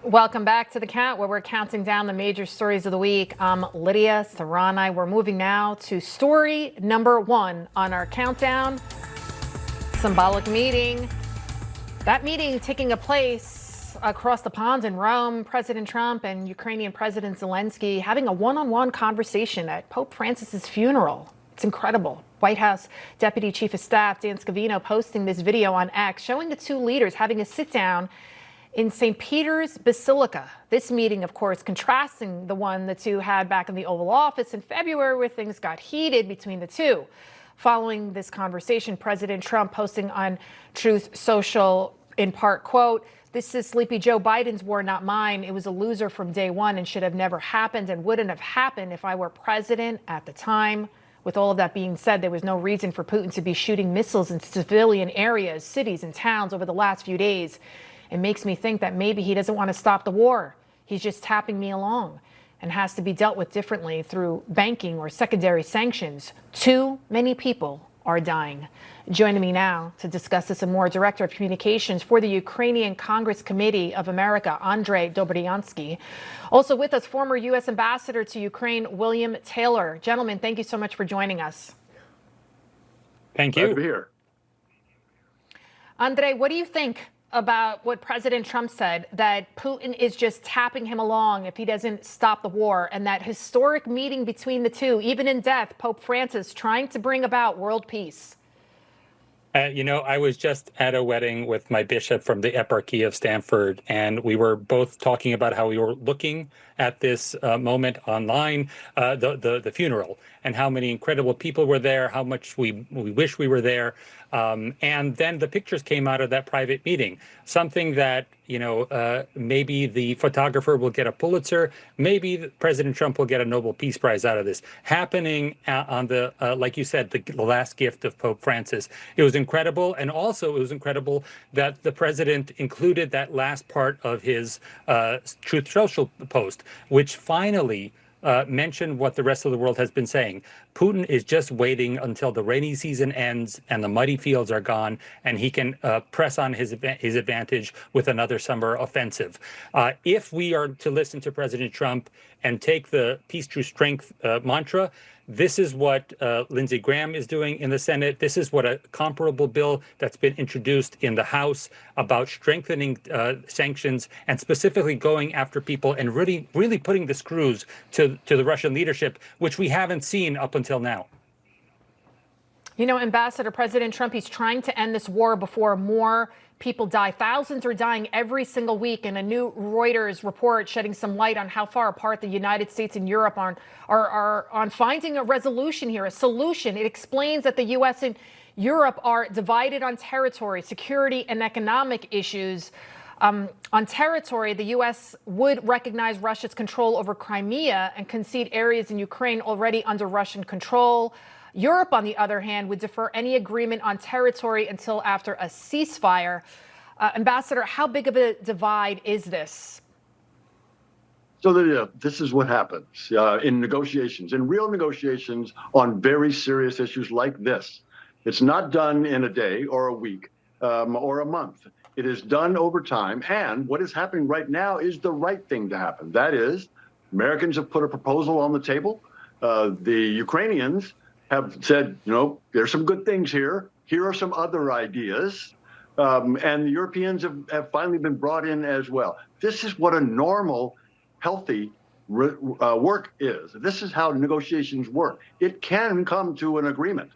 Welcome back to The Count, where we're counting down the major stories of the week. I'm Lydia Serrani. We're moving now to story number 1 on our countdown. Symbolic meeting. That meeting taking place across the pond in Rome. President Trump and Ukrainian President Zelenskyy having a one-on-one conversation at Pope Francis's funeral. It's incredible. White House Deputy Chief of Staff Dan Scavino posting this video on X showing the two leaders having a sit-down in St. Peter's Basilica. This meeting, of course, contrasting the one the two had back in the Oval Office in February, where things got heated between the two. Following this conversation, President Trump posting on Truth Social, in part, quote, "This is Sleepy Joe Biden's war, not mine. It was a loser from day one and should have never happened and wouldn't have happened if I were president at the time." With all of that being said, there was no reason for Putin to be shooting missiles into civilian areas, cities, and towns over the last few days. It makes me think that maybe he doesn't want to stop the war. He's just tapping me along and has to be dealt with differently through banking or secondary sanctions. Too many people are dying. Joining me now to discuss this and more, Director of Communications for the Ukrainian Congress Committee of America, Andrij Dobriansky. Also with us, former U.S. Ambassador to Ukraine, William Taylor. Gentlemen, thank you so much for joining us. Thank you. Glad to be here. Andrij, what do you think about what President Trump said, that Putin is just tapping him along if he doesn't stop the war, and that historic meeting between the two, even in death, Pope Francis trying to bring about world peace? I was just at a wedding with my bishop from the Eparchy of Stanford, and we were both talking about how we were looking at this moment online, the funeral, and how many incredible people were there, how much we wish we were there. And then the pictures came out of that private meeting, something that, maybe the photographer will get a Pulitzer, maybe President Trump will get a Nobel Peace Prize out of this, happening on the, like you said, the last gift of Pope Francis. It was incredible. And also it was incredible that the president included that last part of his Truth Social post, which finally mentioned what the rest of the world has been saying. Putin is just waiting until the rainy season ends and the muddy fields are gone, and he can press on his advantage with another summer offensive. If we are to listen to President Trump and take the peace through strength mantra, this is what Lindsey Graham is doing in the Senate. This is what a comparable bill that's been introduced in the House about strengthening sanctions and specifically going after people and really putting the screws to the Russian leadership, which we haven't seen up until now. Ambassador, President Trump, he's trying to end this war before more people die. Thousands are dying every single week, and a new Reuters report shedding some light on how far apart the United States and Europe are on finding a resolution here, a solution. It explains that the U.S. and Europe are divided on territory, security, and economic issues. On territory, the U.S. would recognize Russia's control over Crimea and concede areas in Ukraine already under Russian control. Europe, on the other hand, would defer any agreement on territory until after a ceasefire. Ambassador, how big of a divide is this? So this is what happens in negotiations, in real negotiations on very serious issues like this. It's not done in a day or a week or a month. It is done over time. And what is happening right now is the right thing to happen. That is, Americans have put a proposal on the table. The Ukrainians have said, there's some good things here. Here are some other ideas. And the Europeans have finally been brought in as well. This is what a normal, healthy work is. This is how negotiations work. It can come to an agreement.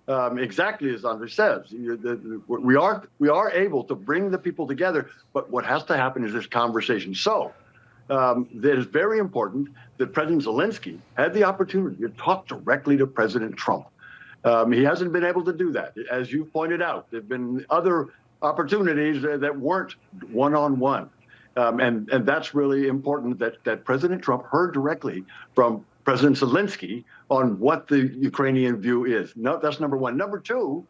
Exactly as Andrij says, we are able to bring the people together, but what has to happen is this conversation. So it is very important that President Zelenskyy had the opportunity to talk directly to President Trump. He hasn't been able to do that. As you pointed out, there have been other opportunities that weren't one-on-one. And that's really important that President Trump heard directly from President Zelenskyy on what the Ukrainian view is. No, that's number one. Number two,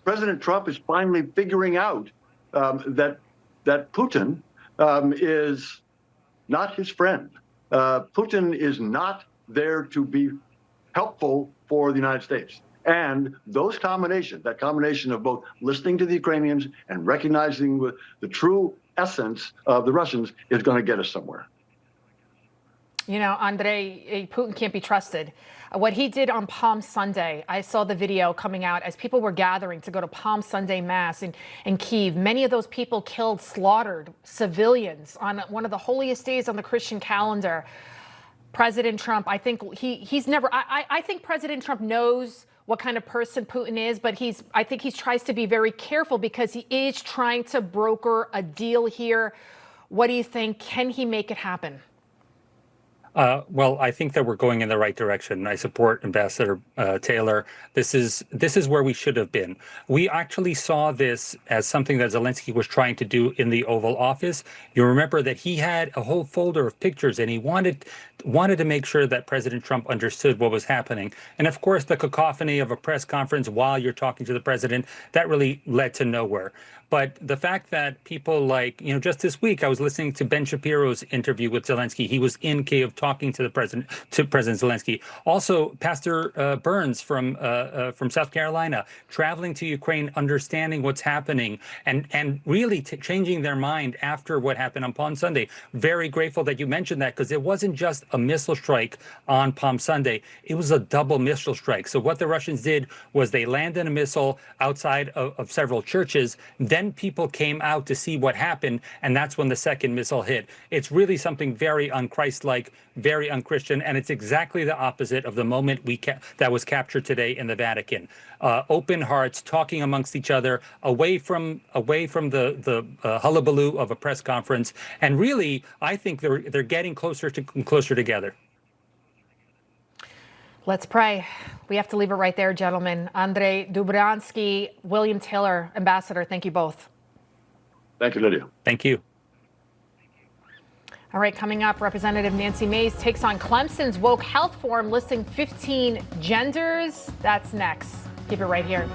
President Trump is finally figuring out that Putin is not his friend. Putin is not there to be helpful for the United States. And that combination of both listening to the Ukrainians and recognizing the true essence of the Russians is going to get us somewhere. You know, Andrij, Putin can't be trusted. What he did on Palm Sunday, I saw the video coming out as people were gathering to go to Palm Sunday Mass in Kyiv. Many of those people killed, slaughtered civilians on one of the holiest days on the Christian calendar. President Trump, I think I think President Trump knows what kind of person Putin is, but I think he tries to be very careful because he is trying to broker a deal here. What do you think? Can he make it happen? Well, I think that we're going in the right direction. I support Ambassador Taylor. This is where we should have been. We actually saw this as something that Zelenskyy was trying to do in the Oval Office. You remember that he had a whole folder of pictures, and he wanted to make sure that President Trump understood what was happening. And of course, the cacophony of a press conference while you're talking to the president, that really led to nowhere. But the fact that people like, just this week, I was listening to Ben Shapiro's interview with Zelenskyy. He was in Kyiv talking to President Zelenskyy. Also, Pastor Burns from South Carolina, traveling to Ukraine, understanding what's happening, and really changing their mind after what happened on Palm Sunday. Very grateful that you mentioned that, because it wasn't just a missile strike on Palm Sunday. It was a double missile strike. So what the Russians did was they landed a missile outside of several churches. Then people came out to see what happened, and that's when the second missile hit. It's really something very un-Christ-like, very un-Christian, and it's exactly the opposite of the moment that was captured today in the Vatican. Open hearts, talking amongst each other, away from the hullabaloo of a press conference, and really, I think they're getting closer together. Let's pray. We have to leave it right there, gentlemen. Andrij Dobriansky, William Taylor, Ambassador, thank you both. Thank you, Lydia. Thank you. All right, coming up, Representative Nancy Mace takes on Clemson's woke health forum listing 15 genders. That's next. Keep it right here.